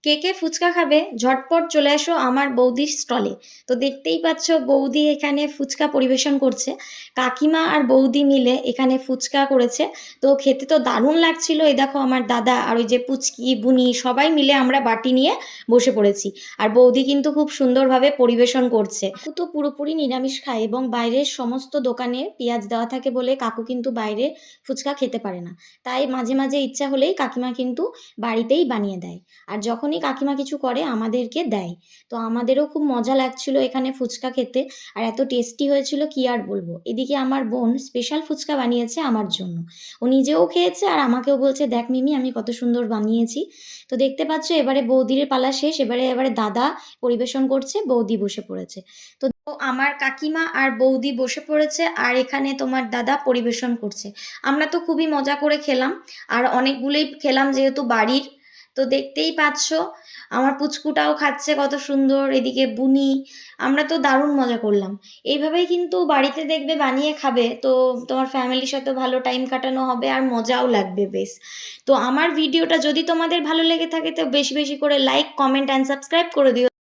কে কে ফুচকা খাবে ঝটপট চলে আসো আমার বৌদির স্টলে। তো দেখতেই পাচ্ছ বৌদি এখানে ফুচকা পরিবেশন করছে। কাকিমা আর বৌদি মিলে এখানে ফুচকা করেছে। তো খেতে তো দারুণ লাগছিল। এই দেখো আমার দাদা আর ওই যে পুচকি বুনি সবাই মিলে আমরা বাটি নিয়ে বসে পড়েছি। আর বৌদি কিন্তু খুব সুন্দরভাবে পরিবেশন করছে। কাকু তো পুরোপুরি নিরামিষ খায় এবং বাইরের সমস্ত দোকানে পেঁয়াজ দেওয়া থাকে বলে কাকু কিন্তু বাইরে ফুচকা খেতে পারে না। তাই মাঝে মাঝে ইচ্ছা হলেই কাকিমা কিন্তু বাড়িতেই বানিয়ে দেয়। আর যখনই কাকিমা কিছু করে আমাদেরকে দেয়। তো আমাদেরও খুব মজা লাগছিল এখানে ফুচকা খেতে। আর এত টেস্টি হয়েছিল কি আর বলবো। এদিকে আমার বোন স্পেশাল ফুচকা বানিয়েছে আমার জন্য। ও নিজেও খেয়েছে আর আমাকেও বলছে দেখ মিমি আমি কত সুন্দর বানিয়েছি। তো দেখতে পাচ্ছ এবারে বৌদির পালা শেষ, এবারে দাদা পরিবেশন করছে, বৌদি বসে পড়েছে। তো আমার কাকিমা আর বৌদি বসে পড়েছে আর এখানে তোমার দাদা পরিবেশন করছে। আমরা তো খুবই মজা করে খেলাম আর অনেকগুলোই খেলাম যেহেতু বাড়ির। তো দেখতেই পাচ্ছ আমার পুচকুটাও খাচ্ছে কত সুন্দর, এদিকে বুনি। আমরা তো দারুণ মজা করলাম। এইভাবেই কিন্তু বাড়িতে দেখবে বানিয়ে খাবে, তো তোমার ফ্যামিলির সাথে ভালো টাইম কাটানো হবে আর মজাও লাগবে বেশ। তো আমার ভিডিওটা যদি তোমাদের ভালো লেগে থাকে তো বেশি বেশি করে লাইক কমেন্ট অ্যান্ড সাবস্ক্রাইব করে দিও।